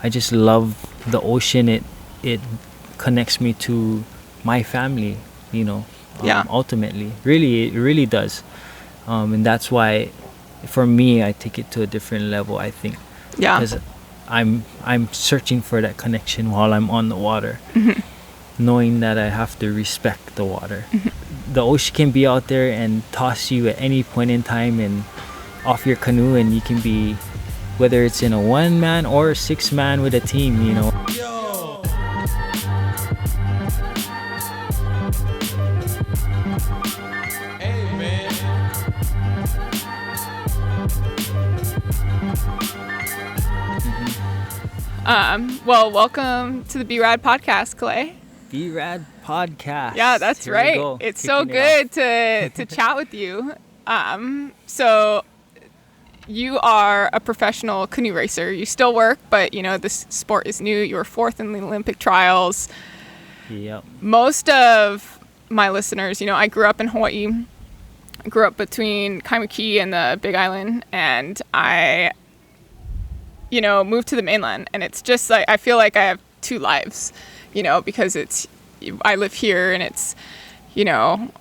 I just love the ocean. It connects me to my family, ultimately. Really, it really does. And that's why, for me, I take it to a different level, I think. Yeah. Because I'm searching for that connection while I'm on the water, knowing that I have to respect the water. The ocean can be out there and toss you at any point in time and off your canoe, and you can be, whether it's in a 1-man or 6-man with a team, Yo. Hey, man. Well, welcome to the BeRad Podcast, Kalei. BeRad Podcast. Yeah, that's Here right. It's so good to chat with you. So you are a professional canoe racer. You still work, but this sport is new. You were 4th in the Olympic trials. Yep. Most of my listeners, I grew up in Hawaii. I grew up between Kaimuki and the Big Island, and I moved to the mainland, and it's just like I feel like I have 2 lives, because I live here, and it's and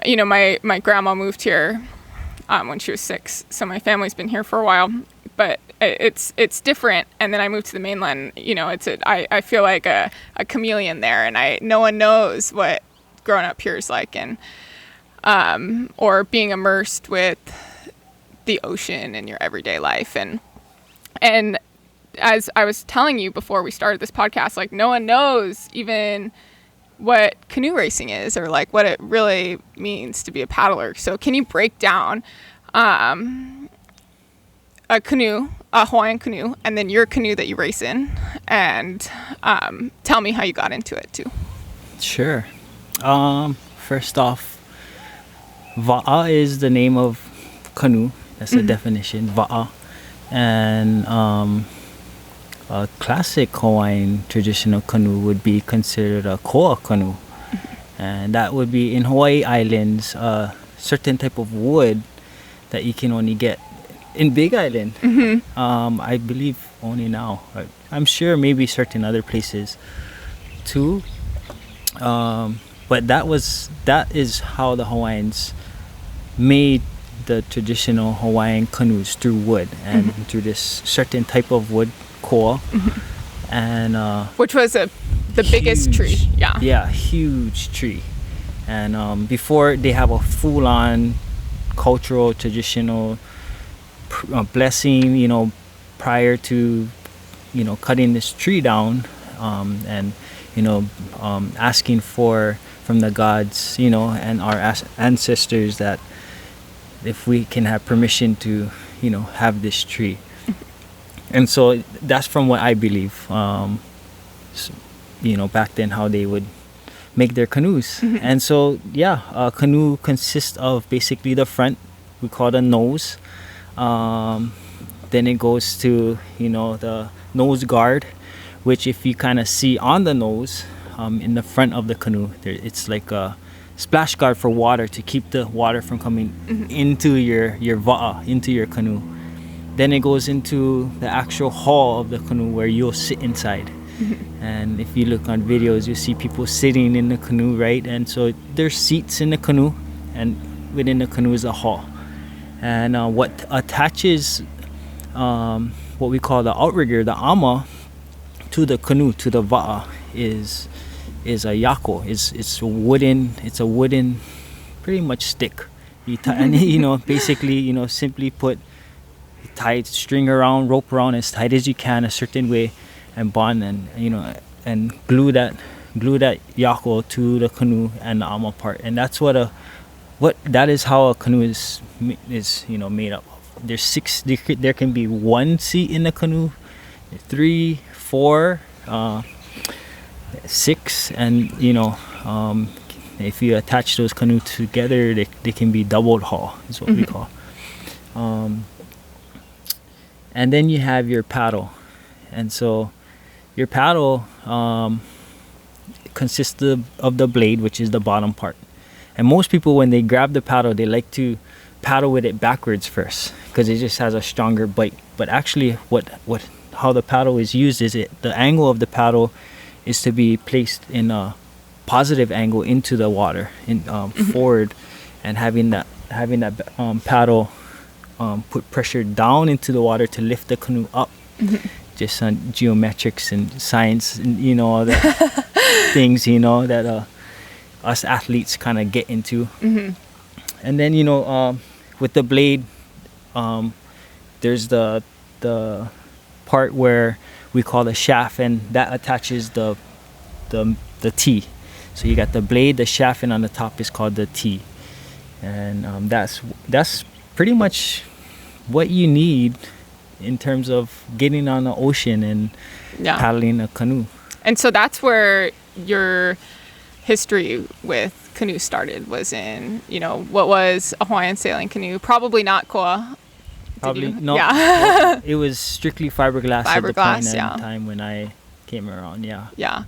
my grandma moved here when she was 6, so my family's been here for a while, but it's different. And then I moved to the mainland. I feel like a chameleon there, and no one knows what growing up here is like, and or being immersed with the ocean in your everyday life. And as I was telling you before we started this podcast, like, no one knows even what canoe racing is, or like what it really means to be a paddler. So can you break down a canoe, a Hawaiian canoe, and then your canoe that you race in, and tell me how you got into it too? Sure. First off, Va'a is the name of canoe. That's the definition, Va'a. And a classic Hawaiian traditional canoe would be considered a koa canoe. And that would be in Hawaii Islands, a certain type of wood that you can only get in Big Island. I believe only now. I'm sure maybe certain other places too. But that is how the Hawaiians made the traditional Hawaiian canoes, through wood, and through this certain type of wood, koa. And which was the biggest tree. Yeah, huge tree. And before they have a full-on cultural traditional blessing, prior to cutting this tree down, and asking from the gods, and our ancestors, that if we can have permission to have this tree. And so that's from what I believe, back then, how they would make their canoes. And so a canoe consists of basically the front, we call the nose. Then it goes to the nose guard, which if you kind of see on the nose, in the front of the canoe, it's like a splash guard for water, to keep the water from coming into your va'a, into your canoe. Then it goes into the actual hull of the canoe, where you'll sit inside. And if you look on videos, you see people sitting in the canoe, right? And so there's seats in the canoe, and within the canoe is a hull. And what attaches what we call the outrigger, the ama, to the canoe, to the va'a, is a yako. It's a wooden pretty much stick. And basically, simply put, tie string around, rope around as tight as you can, a certain way, and bond, and glue that yako to the canoe and the ama part. And that's that is how a canoe is made up of. There's 6. There can be 1 seat in the canoe, 3, 4, 6, and if you attach those canoes together, they can be doubled hull, is what we call. And then you have your paddle, and so your paddle consists of the blade, which is the bottom part. And most people, when they grab the paddle, they like to paddle with it backwards first, because it just has a stronger bite. But actually, how the paddle is used is the angle of the paddle is to be placed in a positive angle into the water in forward, and having that paddle put pressure down into the water to lift the canoe up. Just on geometrics and science, and all the things that us athletes kind of get into. And then with the blade, there's the part where we call the shaft, and that attaches the T. So you got the blade, the shaft, and on the top is called the T. And that's pretty much what you need in terms of getting on the ocean and paddling a canoe. And so that's where your history with canoe started, was in, what was a Hawaiian sailing canoe. Probably not koa. Probably no. Yeah. Well, it was strictly fiberglass at the time when I came around. Yeah.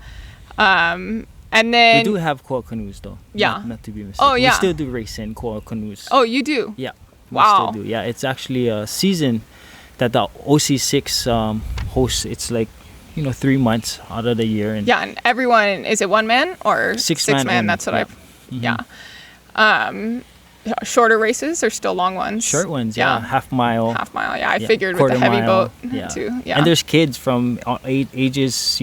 And then we do have koa canoes though. Yeah. Not to be mistaken. Oh yeah. We still do race in koa canoes. Oh, you do? Yeah. Wow. We still do. Yeah. It's actually a season that the OC6 hosts. It's like 3 months out of the year. And and everyone, is it one man or six man? Only. That's what shorter races or still long ones? Short ones, half mile. I figured with the heavy boat too. And there's kids from ages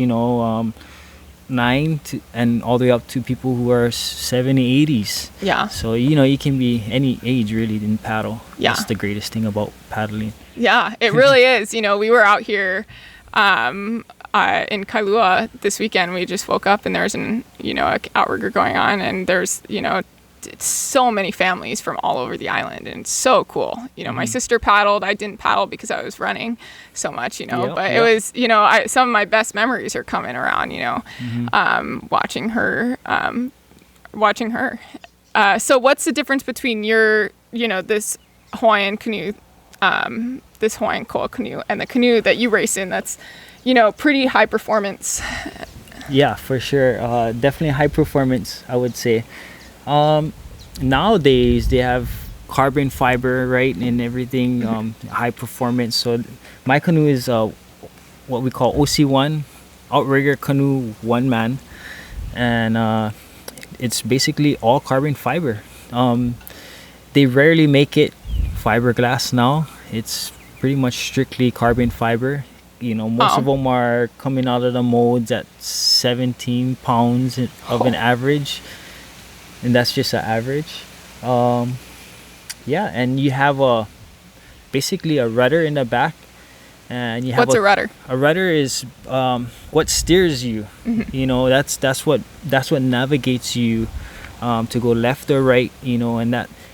9 to and all the way up to people who are 70, 80s. So you can be any age really in paddle. That's the greatest thing about paddling. Yeah, it really is. We were out here in Kailua this weekend. We just woke up and there's an outrigger going on, and there's so many families from all over the island, and it's so cool. My sister paddled. I didn't paddle because I was running so much, but it was, some of my best memories are coming around, watching her. So what's the difference between your, this Hawaiian canoe, this Hawaiian koa canoe, and the canoe that you race in that's, pretty high performance? Yeah, for sure. Definitely high performance, I would say. Nowadays they have carbon fiber, right, and everything, high performance. So my canoe is what we call OC1, outrigger canoe, one man, and it's basically all carbon fiber. They rarely make it fiberglass now. It's pretty much strictly carbon fiber. Most of them are coming out of the molds at 17 pounds of an average, and that's just an average. And you have basically a rudder in the back, and you have what's a rudder? A rudder is what steers you. That's what navigates you to go left or right.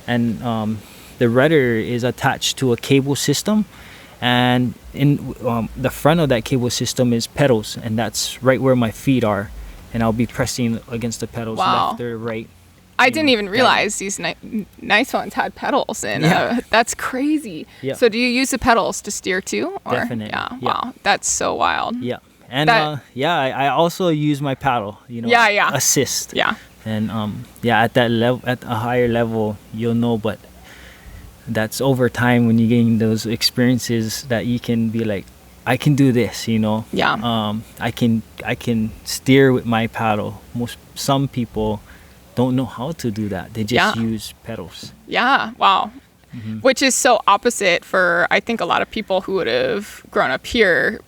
And the rudder is attached to a cable system, and in the front of that cable system is pedals, and that's right where my feet are, and I'll be pressing against the pedals left or right. I didn't even realize these nice ones had pedals, and that's crazy. So do you use the pedals to steer too? Or? Definitely. Yeah. Wow, that's so wild. Yeah, and I also use my paddle. Assist. Yeah. And at that level, at a higher level, you'll know, but that's over time when you gain those experiences that you can be like, I can do this. I can steer with my paddle. Some people don't know how to do that. They just use pedals. Yeah, wow. Which is so opposite for, I think, a lot of people who would have grown up here,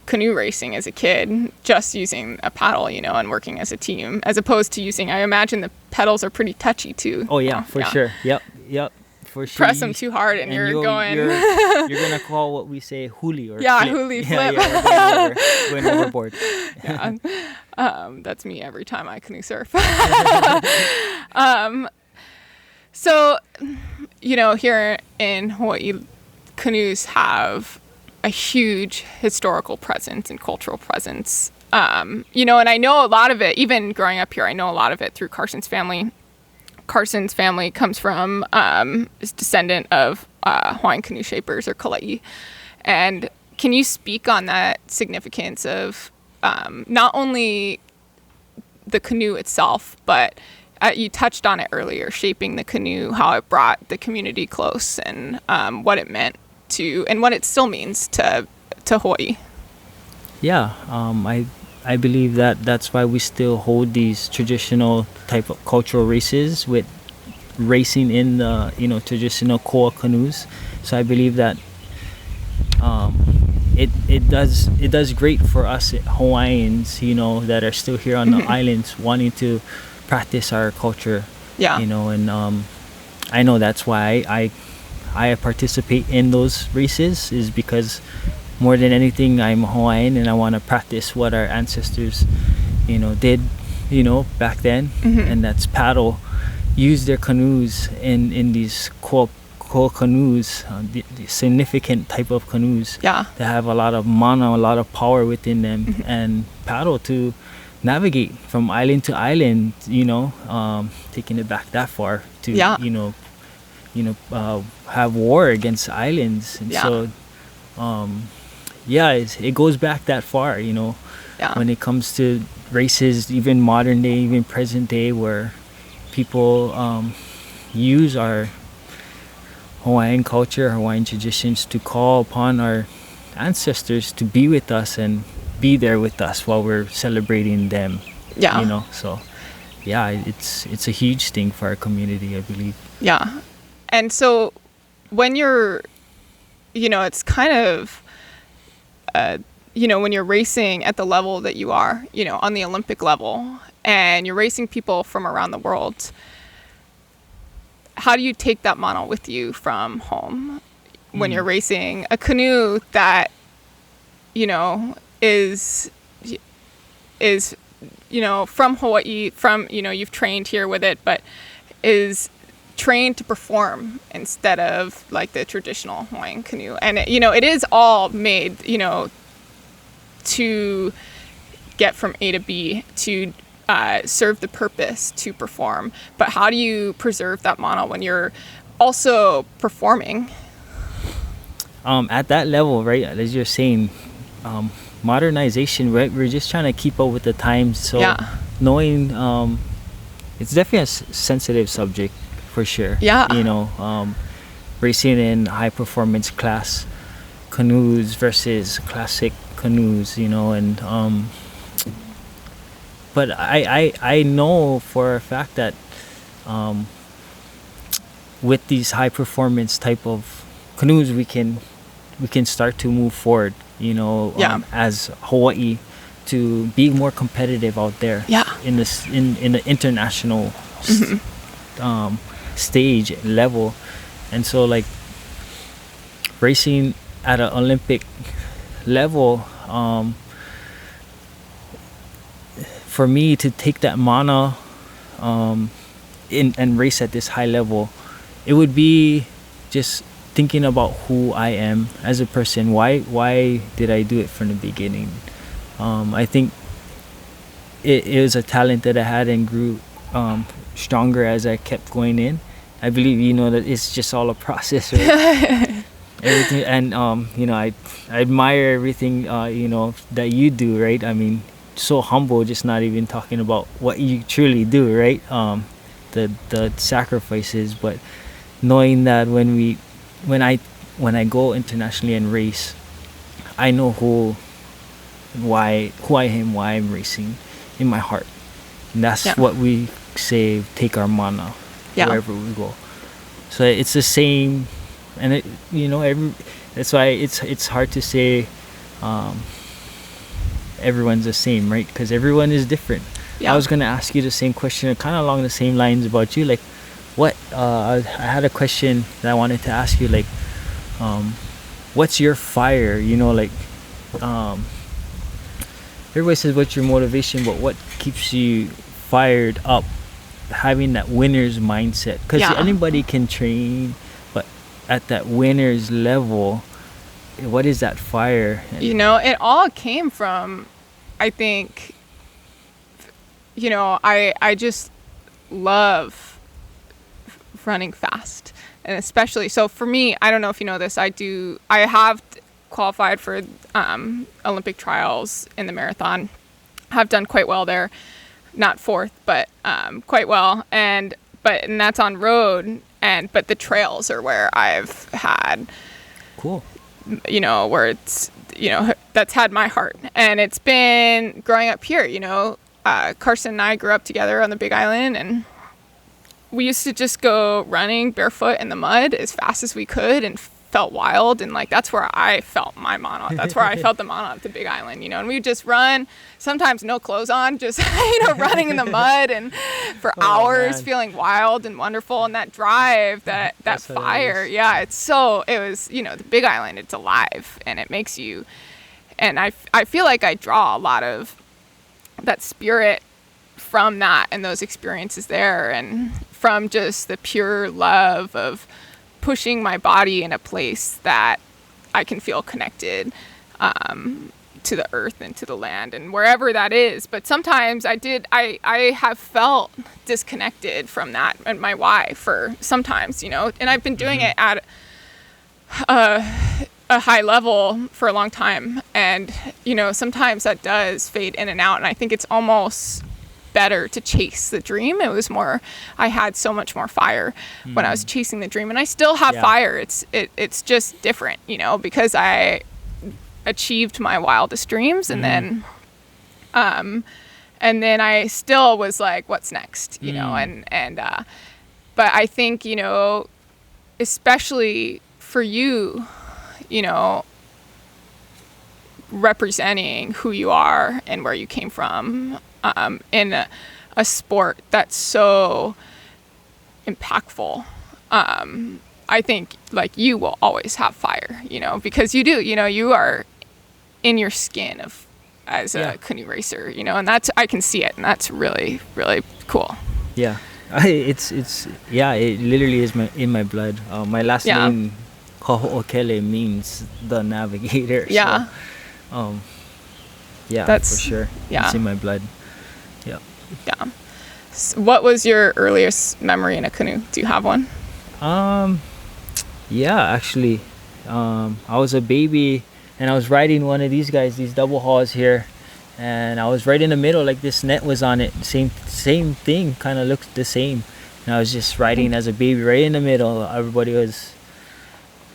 canoe racing as a kid, just using a paddle, and working as a team, as opposed to using, I imagine the pedals are pretty touchy too. Oh yeah, for sure. Yep. For sure. Press them too hard and you're going. You're gonna call what we say huli or flip. Huli flip. Going overboard. That's me every time I canoe surf. So, here in Hawaii, canoes have a huge historical presence and cultural presence. And I know a lot of it, even growing up here, I know a lot of it through Carson's family. Carson's family comes from, is descendant of Hawaiian canoe shapers, or Kalei. And can you speak on that significance of not only the canoe itself, but you touched on it earlier, shaping the canoe, how it brought the community close, and what it meant to, and what it still means to to Hawaii. Yeah, I believe that that's why we still hold these traditional type of cultural races with racing in the traditional koa canoes. So I believe that it does great for us Hawaiians, that are still here on the islands, wanting to practice our culture. Yeah. And I know that's why I participate in those races, is because more than anything I'm Hawaiian and I want to practice what our ancestors did back then. And that's paddle, use their canoes in these koa canoes, the significant type of canoes that have a lot of mana, a lot of power within them, and paddle to navigate from island to island, taking it back that far to have war against islands. And so it goes back that far, when it comes to races, even modern day, even present day, where people use our Hawaiian culture, Hawaiian traditions to call upon our ancestors to be with us and be there with us while we're celebrating them. So it's a huge thing for our community, I believe. Yeah. And so when you're, it's kind of, when you're racing at the level that you are, on the Olympic level, and you're racing people from around the world, how do you take that mana with you from home when you're racing a canoe that, is from Hawaii, from, you've trained here with it, but is trained to perform instead of like the traditional Hawaiian canoe. And, it is all made, to get from A to B, to serve the purpose to perform. But how do you preserve that mana when you're also performing? At that level, right, as you're saying, modernization, right, we're just trying to keep up with the times. So knowing it's definitely a sensitive subject for sure. Racing in high performance class canoes versus classic canoes, and but I know for a fact that with these high performance type of canoes we can start to move forward, as Hawaii, to be more competitive out there in this in the international stage level. And so like racing at an Olympic level, for me to take that mana and race at this high level, it would be just thinking about who I am as a person. Why did I do it from the beginning? I think it was a talent that I had and grew stronger as I kept going in. I believe that it's just all a process, right? Everything, and I admire everything that you do, right? I mean, so humble, just not even talking about what you truly do, right? The sacrifices, but knowing that when I go internationally and race, I know who I am, why I'm racing in my heart. And that's what we say, take our mana wherever we go. So it's the same, and that's why it's hard to say everyone's the same, right? Because everyone is different. I was gonna ask you the same question, kind of along the same lines about you. Like, what I had a question that I wanted to ask you. Like, what's your fire? Everybody says what's your motivation, but what keeps you fired up? Having that winner's mindset, because anybody can train, but at that winner's level, what is that fire? It all came from, I think, I just love running fast, and especially so for me, I don't know if you know this, I have qualified for Olympic trials in the marathon. Have done quite well there, not fourth, but quite well, and that's on road, but the trails are where I've had cool, where it's that's had my heart. And it's been growing up here, Carson and I grew up together on the Big Island, and we used to just go running barefoot in the mud as fast as we could and felt wild. And like, that's where I felt my mono. That's where I felt the mono at the Big Island, and we'd just run, sometimes no clothes on, just, running in the mud and for hours, feeling wild and wonderful. And that drive, that fire. Yeah. It was, the Big Island, it's alive, and it makes you, and I feel like I draw a lot of that spirit from that and those experiences there, and from just the pure love of pushing my body in a place that I can feel connected to the earth and to the land and wherever that is. But sometimes I have felt disconnected from that and my why for sometimes, and I've been doing it at a high level for a long time. And, sometimes that does fade in and out. And I think it's almost better to chase the dream. I had so much more fire when I was chasing the dream, and I still have fire. It's just different, because I achieved my wildest dreams, and then I still was like, what's next, but I think, especially for you, representing who you are and where you came from, in a sport that's so impactful. I think like you will always have fire, because you do, you are in your skin as a canoe racer, and I can see it, and that's really, really cool. Yeah. It literally is in my blood. My last name, Kaho'okele, means the navigator. Yeah. So, that's for sure. Yeah. It's in my blood. Yeah. Yeah. So what was your earliest memory in a canoe? Do you have one? Actually, I was a baby and I was riding one of these double hauls here, and I was right in the middle, like this net was on it. Same thing, kind of looked the same. And I was just riding as a baby right in the middle. Everybody was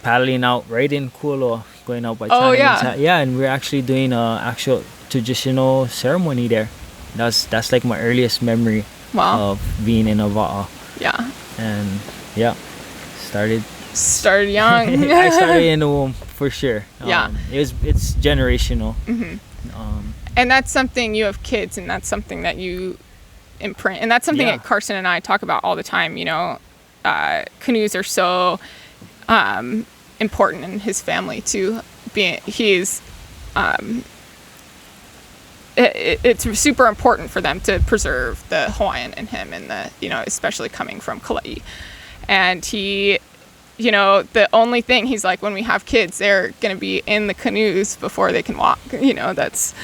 paddling out right in Kualoa, going out by China. Oh, yeah. Yeah, and we're actually doing a actual traditional ceremony there. That's like my earliest memory of being in a wa'a. Yeah. And started young. I started in the womb for sure. Yeah. It's generational. Mm-hmm. And that's something, you have kids, and that's something that you imprint, and that's something that Carson and I talk about all the time. Canoes are so important in his family too. It's super important for them to preserve the Hawaiian in him, and especially coming from Kalei. And he, the only thing, he's like, when we have kids, they're going to be in the canoes before they can walk. That's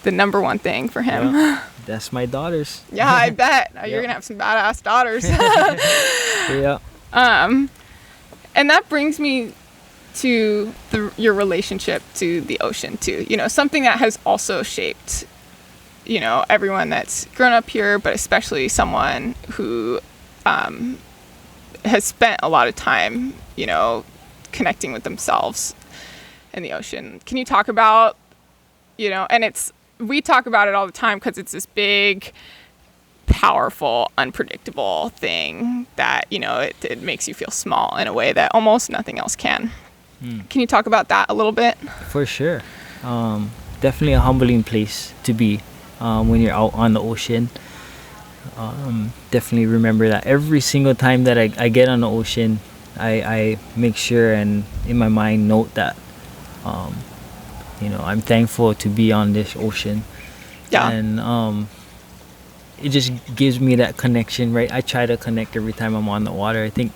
the number one thing for him. Yeah, that's my daughters. Yeah, I bet. You're going to have some badass daughters. Yeah. And that brings me to your relationship to the ocean too. Something that has also shaped, everyone that's grown up here, but especially someone who has spent a lot of time, connecting with themselves in the ocean. Can you talk about, and we talk about it all the time because it's this big, powerful, unpredictable thing that, it makes you feel small in a way that almost nothing else can. Can you talk about that a little bit? For sure. Definitely a humbling place to be when you're out on the ocean. Definitely remember that every single time that I get on the ocean, I make sure and in my mind note that I'm thankful to be on this ocean. Yeah. And it just gives me that connection, right? I try to connect every time I'm on the water. I think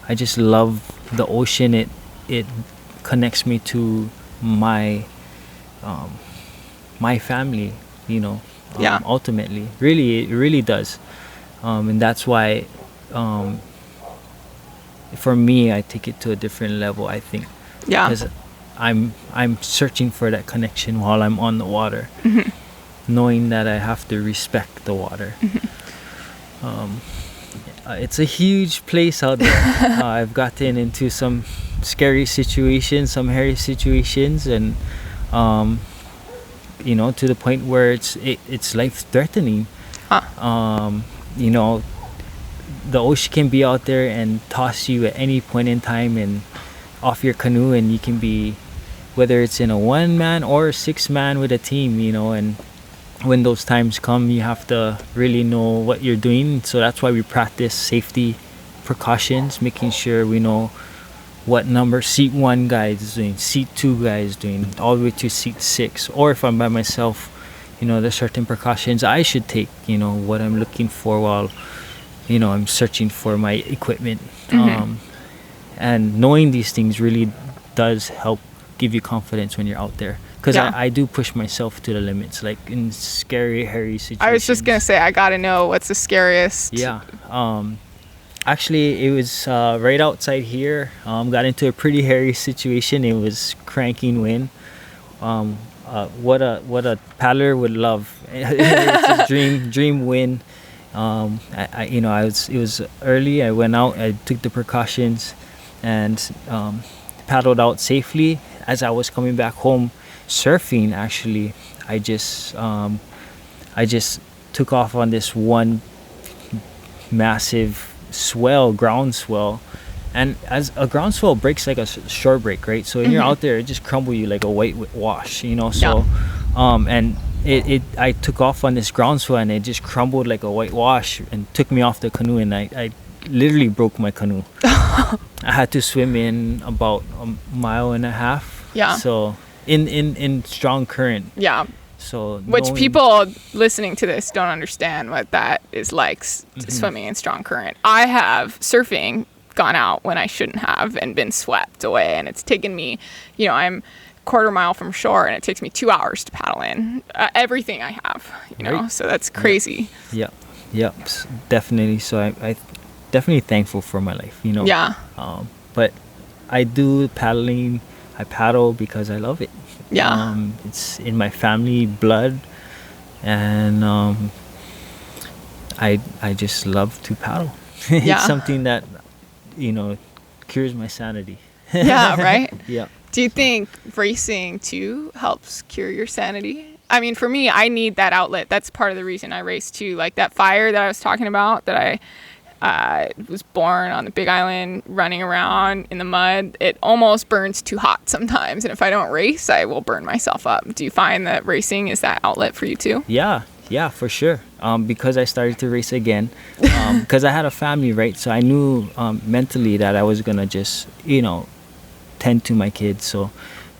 I just love the ocean. It connects me to my my family, ultimately. Really, it really does. And that's why for me, I take it to a different level, I think. Yeah. Because I'm searching for that connection while I'm on the water. Mm-hmm. Knowing that I have to respect the water. Mm-hmm. It's a huge place out there. I've gotten into some scary situations, some hairy situations, and To the point where it's life threatening. Huh. You know, the ocean can be out there and toss you at any point in time and off your canoe, and you can be, whether it's in a 1-man or 6-man with a team, and when those times come, you have to really know what you're doing. So that's why we practice safety precautions, making sure we know what number seat 1 guy is doing, seat 2 guy is doing, all the way to seat 6. Or if I'm by myself, there's certain precautions I should take, what I'm looking for while, I'm searching for my equipment. And knowing these things really does help give you confidence when you're out there. Because Yeah. I do push myself to the limits, like in scary, hairy situations. I was just gonna say, I gotta know what's the scariest. Yeah. Actually, it was right outside here. Got into a pretty hairy situation. It was cranking wind. What a paddler would love. It's a dream win. It was early. I went out. I took the precautions, and paddled out safely. As I was coming back home, surfing. Actually, I just took off on this one massive ground swell. And as a ground swell breaks like a shore break, right? So when you're out there, it just crumble you like a white wash, So, and I took off on this ground swell, and it just crumbled like a white wash and took me off the canoe, and I literally broke my canoe. I had to swim in about a mile and a half. Yeah. So in strong current. Yeah. So Which people listening to this don't understand what that is like, swimming in strong current. I have surfing gone out when I shouldn't have and been swept away, and it's taken me, I'm quarter mile from shore, and it takes me 2 hours to paddle in everything I have, Right. So that's crazy. Yep, definitely. So I definitely thankful for my life, Yeah. But I do paddling. I paddle because I love it. Yeah. It's in my family blood, and I just love to paddle. Yeah. It's something that cures my sanity. Yeah, right? Yeah. Do you think racing too helps cure your sanity? I mean, for me, I need that outlet. That's part of the reason I race too. Like that fire that I was talking about, that I was born on the Big Island, running around in the mud. It almost burns too hot sometimes, and if I don't race, I will burn myself up. Do you find that racing is that outlet for you too? Yeah, for sure. Because I started to race again, because I had a family, right? So I knew mentally that I was gonna just, tend to my kids. So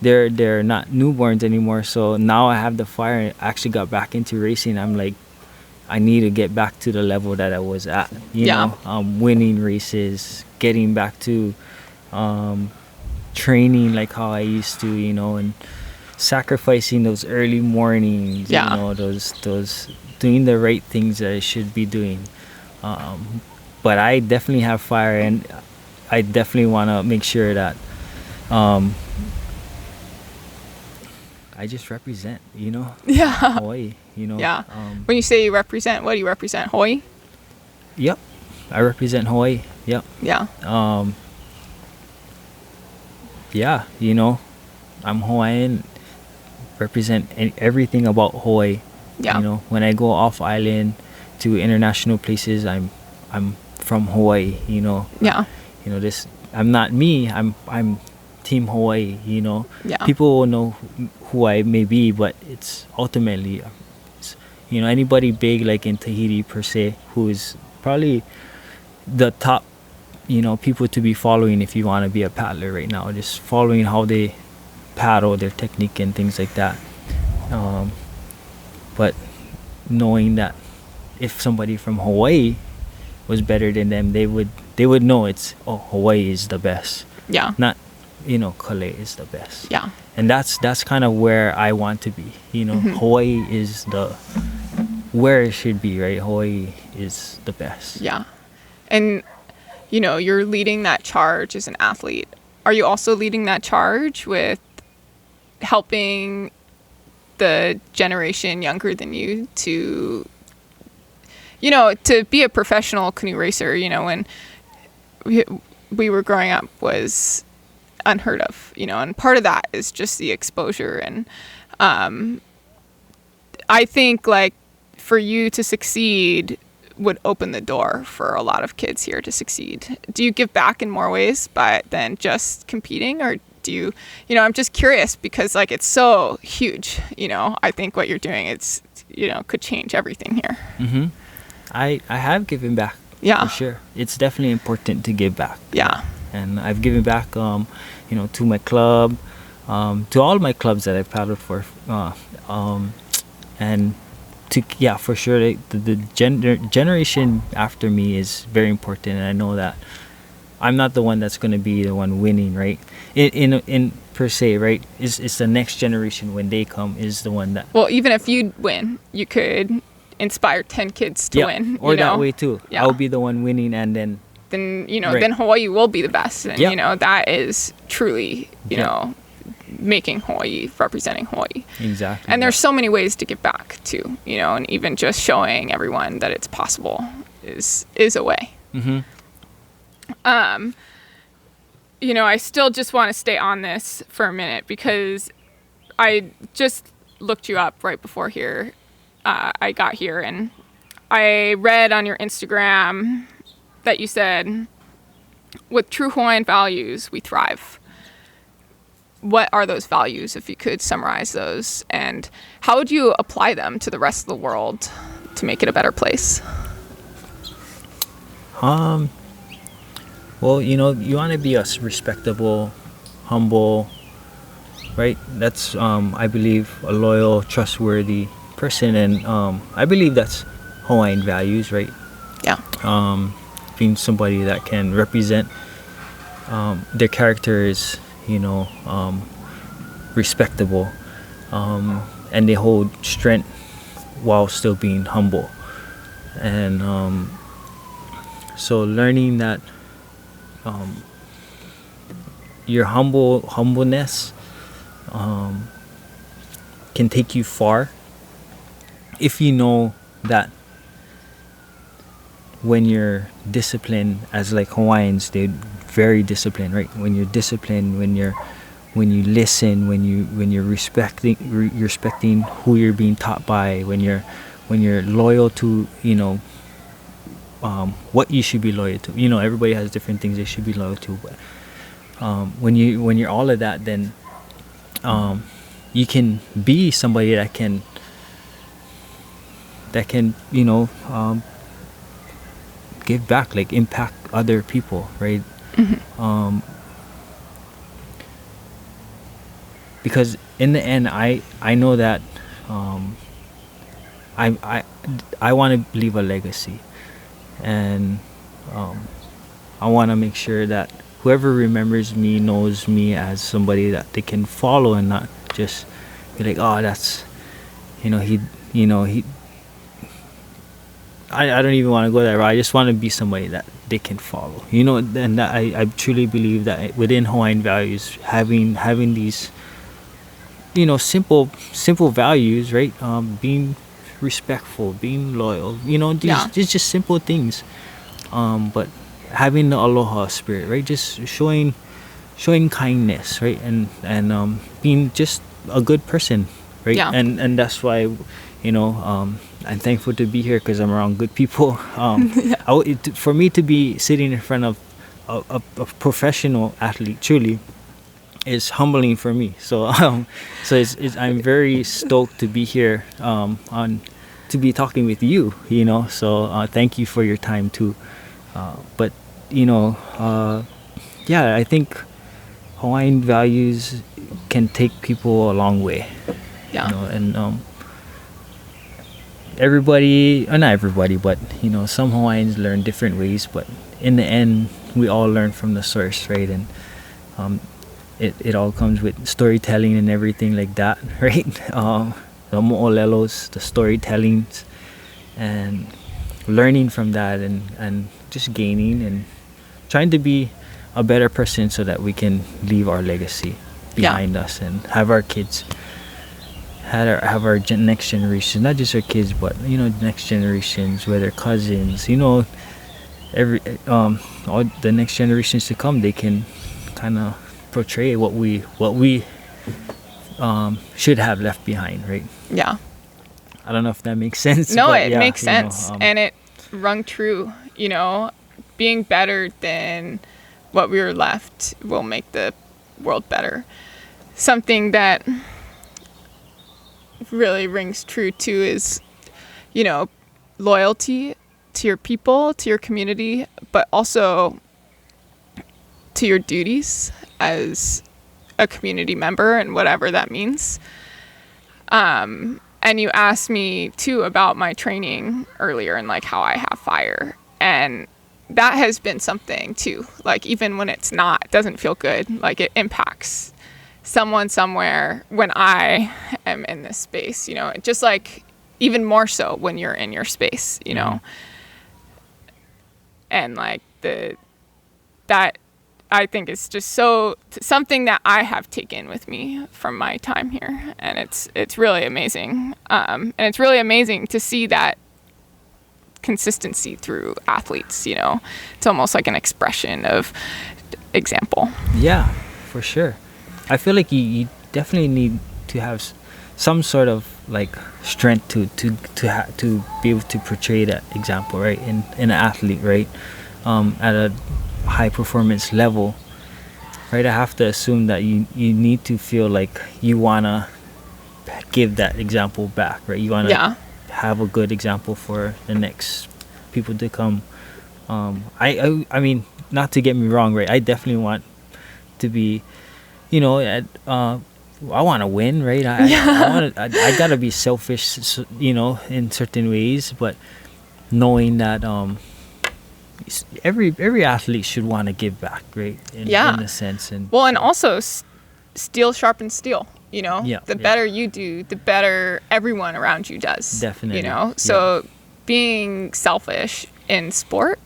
they're not newborns anymore. So now I have the fire. I actually got back into racing. I'm like, I need to get back to the level that I was at. Winning races, getting back to training like how I used to, and sacrificing those early mornings, those doing the right things that I should be doing. But I definitely have fire, and I definitely want to make sure that I just represent, Yeah. Hawaii, Yeah. When you say you represent, what do you represent? Hawaii? Yep. I represent Hawaii. Yep. Yeah. Yeah, I'm Hawaiian, represent everything about Hawaii. Yeah. When I go off island to international places, I'm from Hawaii, Yeah. This, I'm not me, I'm Team Hawaii, Yeah. People will know who I may be, but it's ultimately, anybody big like in Tahiti per se, who is probably the top, people to be following if you want to be a paddler right now, just following how they paddle, their technique and things like that. But knowing that if somebody from Hawaii was better than them, they would know Hawaii is the best. Yeah. Not, Kalei is the best. Yeah. And that's kind of where I want to be. Hawaii is where it should be, right? Hawaii is the best. Yeah. And, you're leading that charge as an athlete. Are you also leading that charge with helping the generation younger than you to be a professional canoe racer? When we were growing up, was unheard of, and part of that is just the exposure. And I think like for you to succeed would open the door for a lot of kids here to succeed. Do you give back in more ways than just competing, or do you, I'm just curious because like it's so huge, I think what you're doing, it's, could change everything here. Mm-hmm. I have given back. Yeah. For sure. It's definitely important to give back. Yeah. And I've given back, to my club, to all my clubs that I've paddled for, and for sure, the generation after me is very important, and I know that I'm not the one that's going to be the one winning, right? In per se, right? It's the next generation when they come is the one that. Well, even if you win, you could inspire 10 kids to win. Or that way too. Yeah. I'll be the one winning, and then. Then right. Then Hawaii will be the best, and that is truly making Hawaii, representing Hawaii. Exactly. And there's so many ways to give back too, and even just showing everyone that it's possible is a way. Mm-hmm. I still just want to stay on this for a minute because I just looked you up right before here. I got here, and I read on your Instagram that you said, with true Hawaiian values, we thrive. What are those values, if you could summarize those, and how would you apply them to the rest of the world to make it a better place? Well, you want to be a respectable, humble, right? That's, I believe, a loyal, trustworthy person, and I believe that's Hawaiian values, right? Yeah. Being somebody that can represent their character is, respectable, and they hold strength while still being humble. And so learning that your humbleness can take you far if you know that when you're disciplined, as like Hawaiians, they're very disciplined, right? When you're disciplined, when you listen, when you're respecting who you're being taught by, when you're loyal to what you should be loyal to. Everybody has different things they should be loyal to, but when you're all of that, then you can be somebody that can give back, like impact other people, right? Mm-hmm. Because in the end, I know that I want to leave a legacy, and I want to make sure that whoever remembers me knows me as somebody that they can follow, and not just be like, oh, that's he I don't even want to go there, but I just want to be somebody that they can follow, and that I truly believe that within Hawaiian values, having these simple values, right? Being respectful, being loyal, these just simple things, but having the aloha spirit, right? Just showing kindness, right? And being just a good person, right? Yeah. And that's why I'm thankful to be here because I'm around good people. For me to be sitting in front of a professional athlete, truly, is humbling for me. So I'm very stoked to be here, to be talking with you. So thank you for your time too. But I think Hawaiian values can take people a long way. Yeah. And everybody, or not everybody, but some Hawaiians learn different ways, but in the end we all learn from the source, right? And it all comes with storytelling and everything like that, right? The mo'olelos, the storytellings, and learning from that, and just gaining and trying to be a better person so that we can leave our legacy behind us and have our kids have our next generation, not just our kids, but next generations, whether cousins, every all the next generations to come, they can kind of portray what we should have left behind, right? Yeah. I don't know if that makes sense. No, but it yeah, makes you know, sense. And it rung true, you know, being better than what we were left will make the world better. Something that really rings true too is, you know, loyalty to your people, to your community, but also to your duties as a community member and whatever that means. And you asked me too about my training earlier and like how I have fire. And that has been something too. Like even when it doesn't feel good, like it impacts someone somewhere when I am in this space, you know, just like even more so when you're in your space, you know. And like that I think is just so something that I have taken with me from my time here, and it's really amazing. And it's really amazing to see that consistency through athletes. You know, it's almost like an expression of example. Yeah, for sure. I feel like you definitely need to have some sort of like strength to be able to portray that example, right? In an athlete, right? At a high performance level, right? I have to assume that you need to feel like you wanna give that example back, right? You wanna have a good example for the next people to come. I mean, not to get me wrong, right? I definitely want to be, you know, I want to win, right? I gotta be selfish, you know, in certain ways, but knowing that every athlete should want to give back, right? In a sense. And well, and also steel sharpens steel, you know. The better you do, the better everyone around you does. Definitely. You know, so being selfish in sport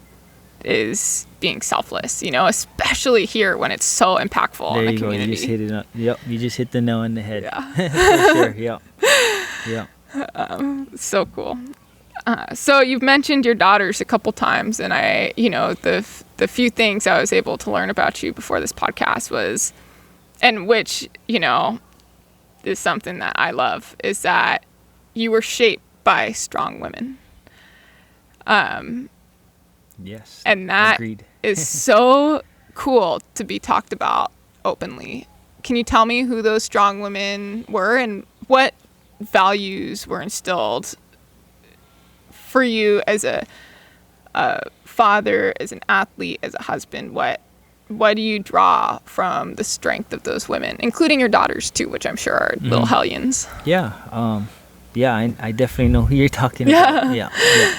is being selfless, you know, especially here when it's so impactful in the community. You just hit it up. Yep, you just hit the nail on the head. For sure. Yep. So cool. So you've mentioned your daughters a couple times, and I, you know, the few things I was able to learn about you before this podcast was, and which, you know, is something that I love, is that you were shaped by strong women. Yes. And that agreed. is so cool to be talked about openly. Can you tell me who those strong women were and what values were instilled for you as a father, as an athlete, as a husband? What do you draw from the strength of those women, including your daughters too, which I'm sure are little hellions? I definitely know who you're talking about. Yeah,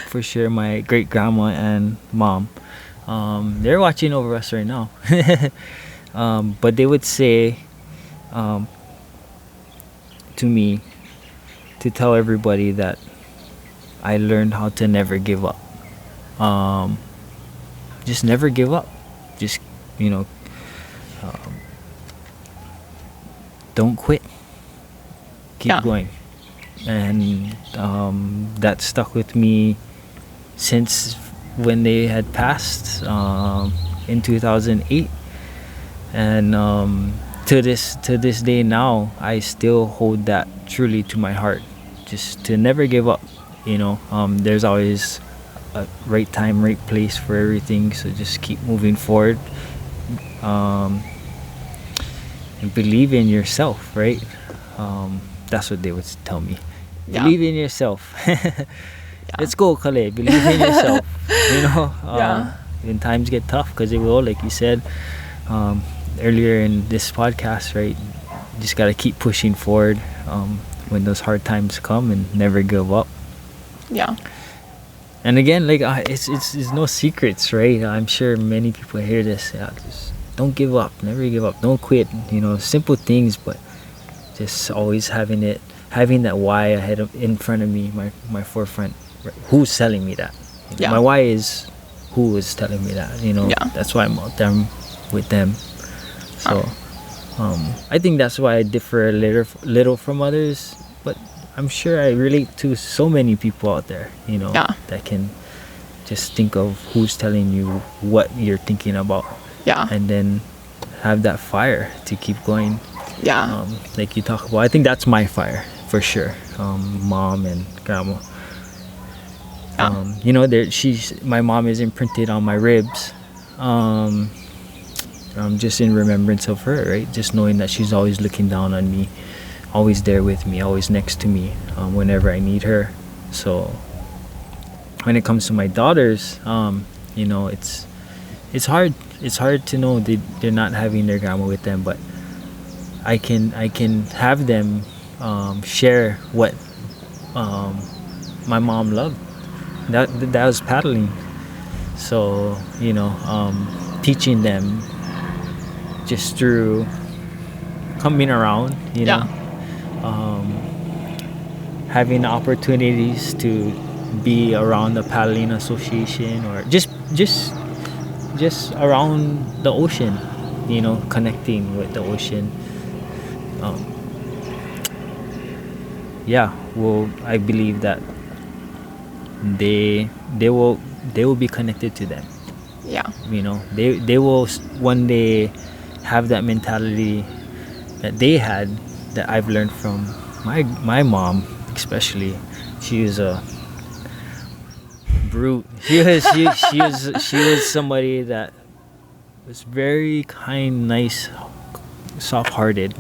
for sure. My great grandma and mom, they're watching over us right now. But they would say to me to tell everybody that I learned how to never give up. Just never give up. Just, you know, don't quit. Keep going. And that stuck with me since when they had passed in 2008. And to this day now, I still hold that truly to my heart. Just to never give up. You know, there's always a right time, right place for everything. So just keep moving forward. And believe in yourself, right? That's what they would tell me. Believe in yourself. Let's go, Kalei. Believe in yourself. You know, when times get tough, because it will, like you said earlier in this podcast, right? You just gotta keep pushing forward when those hard times come, and never give up. Yeah. And again, like it's no secrets, right? I'm sure many people hear this. Just don't give up. Never give up. Don't quit. You know, simple things, but just always having that why ahead of, in front of me, my forefront. Right? Who's telling me that? You know, my why is who is telling me that. You know, that's why I'm out there with them. So, I think that's why I differ a little from others. But I'm sure I relate to so many people out there. You know, that can just think of who's telling you what you're thinking about. Yeah. And then have that fire to keep going. Yeah. Like you talk about, I think that's my fire for sure. Mom and grandma. You know, my mom is imprinted on my ribs. Just in remembrance of her, right? Just knowing that she's always looking down on me, always there with me, always next to me, whenever I need her. So when it comes to my daughters, you know, it's hard. It's hard to know they're not having their grandma with them, but I can have them share what my mom loved. That was paddling. So, you know, teaching them just through coming around, you know, having opportunities to be around the paddling association, or just around the ocean, you know, connecting with the ocean. Well, I believe that they will be connected to them. Yeah. You know, they will one day have that mentality that they had, that I've learned from my mom, especially. She was a brute. She was somebody that was very kind, nice, soft-hearted,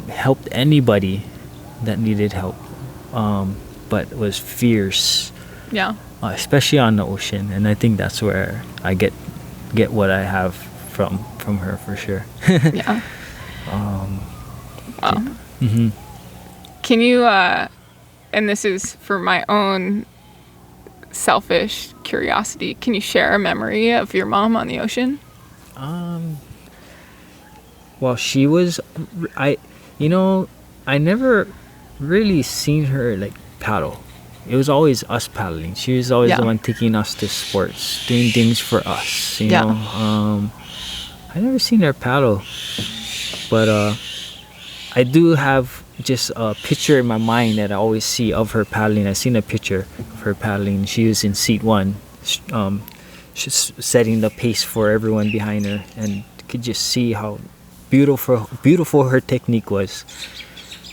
helped anybody that needed help, but was fierce. Yeah. Especially on the ocean, and I think that's where I get what I have from her for sure. Yeah. Wow. Mm-hmm. Can you and this is for my own selfish curiosity, can you share a memory of your mom on the ocean? Well, she was, I never really seen her like paddle. It was always us paddling. She was always the one taking us to sports, doing things for us, you know. I never seen her paddle, but I do have just a picture in my mind that I always see of her paddling. I seen a picture of her paddling. She was in seat 1, she's setting the pace for everyone behind her, and you could just see how beautiful her technique was.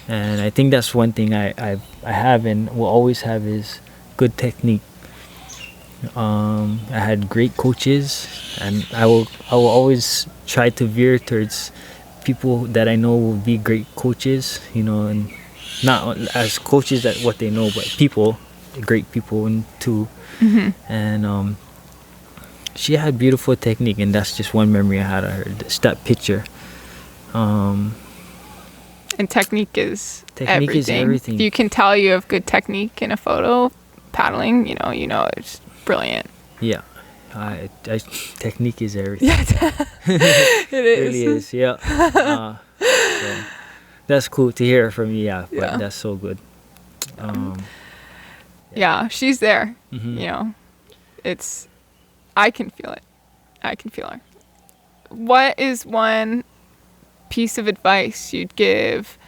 And I think that's one thing I have and will always have, is good technique. I had great coaches, and I will always try to veer towards people that I know will be great coaches, you know, and not as coaches at what they know, but great people too. Mm-hmm. And she had beautiful technique, and that's just one memory I had of her. Just that picture. And technique is everything. Is everything. If you can tell you have good technique in a photo paddling, you know it's brilliant. Yeah. Technique is everything. It is. Really is, yeah. So that's cool to hear from you, but that's so good. She's there. Mm-hmm. You know, I can feel it. I can feel her. What is one piece of advice you'd give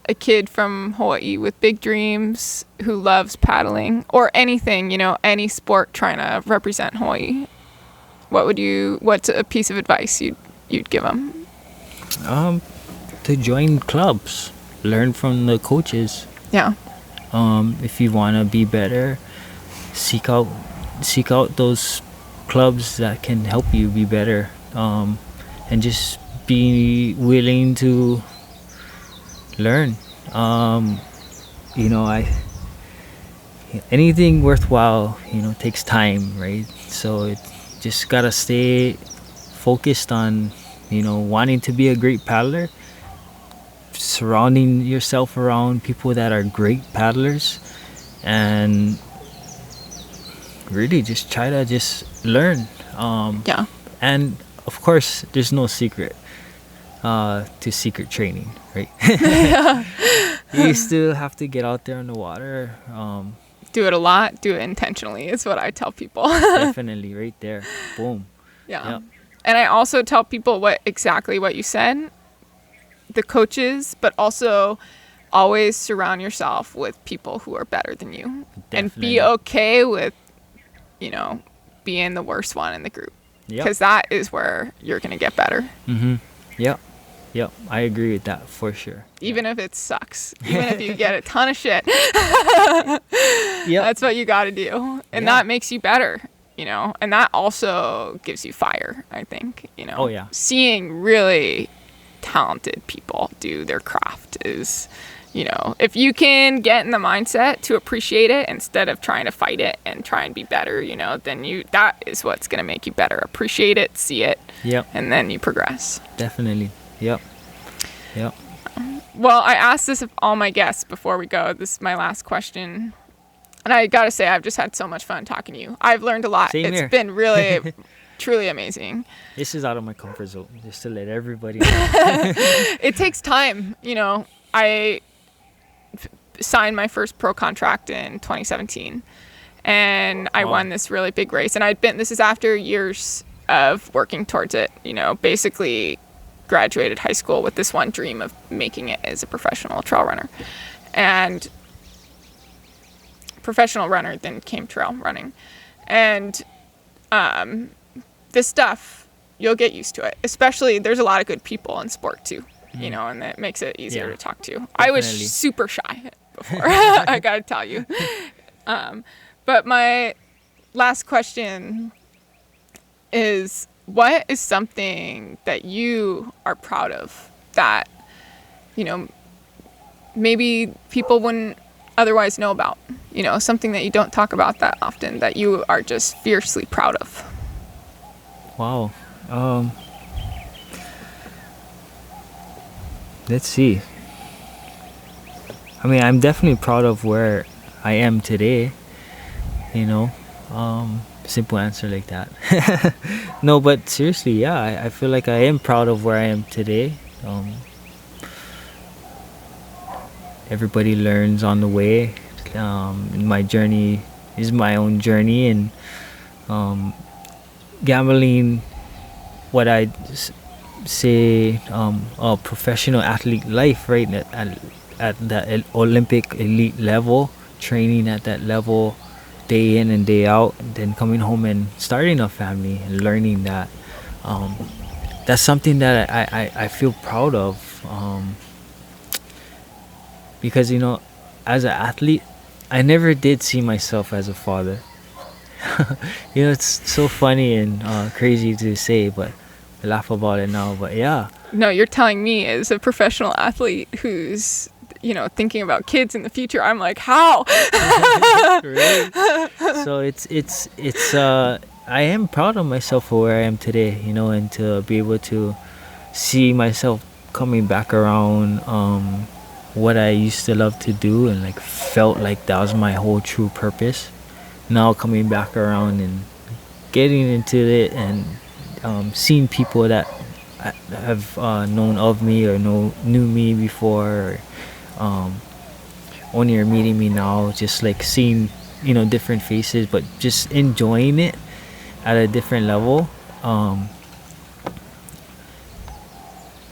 a kid from Hawaii with big dreams who loves paddling, or anything, you know, any sport trying to represent Hawaii? What's a piece of advice you'd give them? To join clubs, learn from the coaches. Yeah. If you want to be better, seek out those clubs that can help you be better, and just be willing to learn. You know, anything worthwhile, you know, takes time, right? So it just gotta stay focused on, you know, wanting to be a great paddler, surrounding yourself around people that are great paddlers, and really just try to just learn. And of course, there's no secret to secret training, right? You still have to get out there in the water. Do it a lot. Do it intentionally is what I tell people. Definitely, right there. Boom. Yeah. Yep. And I also tell people exactly what you said, the coaches, but also always surround yourself with people who are better than you. Definitely. And be okay with, you know, being the worst one in the group. Yep. because that is where you're going to get better. Yep. Yep. I agree with that for sure. Even if it sucks, even if you get a ton of shit, Yep. that's what you got to do. And that makes you better, you know, and that also gives you fire, I think, you know. Oh, yeah. Seeing really talented people do their craft is, you know, if you can get in the mindset to appreciate it instead of trying to fight it and try and be better, you know, then that is what's going to make you better. Appreciate it, see it, Yep. and then you progress. Definitely. Yep. Yep. Well, I asked this of all my guests before we go. This is my last question. And I got to say, I've just had so much fun talking to you. I've learned a lot. Same It's here. been really, truly amazing. This is out of my comfort zone, just to let everybody know. It takes time. You know, I signed my first pro contract in 2017. And I won this really big race. And this is after years of working towards it, you know, basically graduated high school with this one dream of making it as a professional trail runner. And professional runner, then came trail running. And this stuff, you'll get used to it. Especially, there's a lot of good people in sport too, you know, and it makes it easier to talk to. Definitely. I was super shy before, I gotta tell you. But my last question is, what is something that you are proud of that, you know, maybe people wouldn't otherwise know about? You know, something that you don't talk about that often that you are just fiercely proud of. Wow. Let's see. I mean, I'm definitely proud of where I am today, you know. Simple answer like that. No, but seriously, yeah, I feel like I am proud of where I am today. Everybody learns on the way. My journey is my own journey, and gambling, what I say, a professional athlete life, right? At the Olympic elite level, training at that level, day in and day out, and then coming home and starting a family and learning that. That's something that I feel proud of, because, you know, as an athlete, I never did see myself as a father. You know, it's so funny and crazy to say, but I laugh about it now. But yeah. No, you're telling me as a professional athlete who's, you know, thinking about kids in the future, I'm like, how? Right? So it's I am proud of myself for where I am today, you know, and to be able to see myself coming back around, what I used to love to do, and like felt like that was my whole true purpose. Now coming back around and getting into it, and seeing people that have known of me or knew me before, or only are meeting me now, just like seeing, you know, different faces, but just enjoying it at a different level,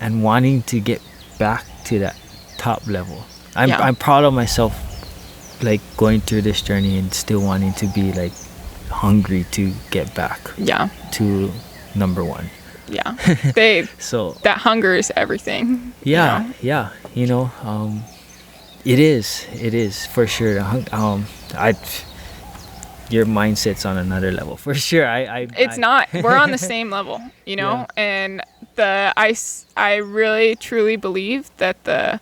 and wanting to get back to that top level. I'm proud of myself, like going through this journey and still wanting to be like hungry to get back to number one. So that hunger is everything. You know, it is for sure. Your mindset's on another level for sure. Not. We're on the same level, you know. And I really truly believe that the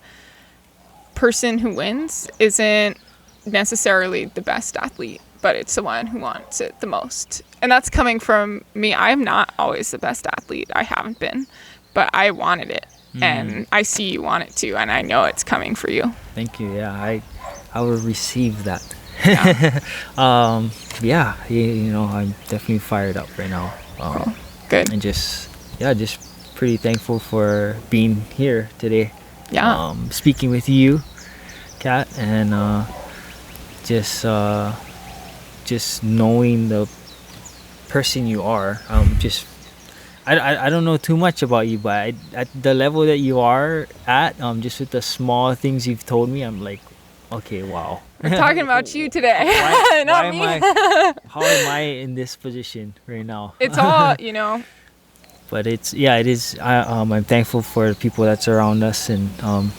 person who wins isn't necessarily the best athlete, but it's the one who wants it the most. And that's coming from me. I'm not always the best athlete. I haven't been, but I wanted it, and I see you want it too, and I know it's coming for you. Thank you. Yeah, I will receive that. You know, I'm definitely fired up right now. Cool. Good. And just pretty thankful for being here today. Speaking with you, Kat, and just knowing the person you are. I don't know too much about you, but at the level that you are at, just with the small things you've told me, I'm like, Okay, wow. We're talking about you today. Not me. How am I in this position right now? It's all, you know. But it is. I'm thankful for the people that surround us and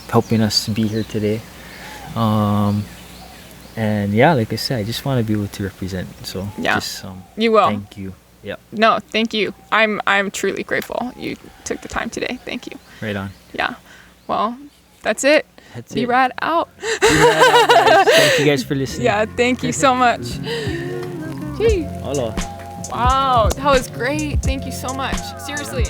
helping us to be here today. And yeah, like I said, I just want to be able to represent. So yeah, just, you will. Thank you. Yep. No, thank you. I'm truly grateful you took the time today. Thank you. Right on. Yeah. Well, that's it. BeRad out. BeRad out, guys. Thank you guys for listening. Yeah, thank you so much. Gee. Hello. Wow, that was great. Thank you so much. Seriously.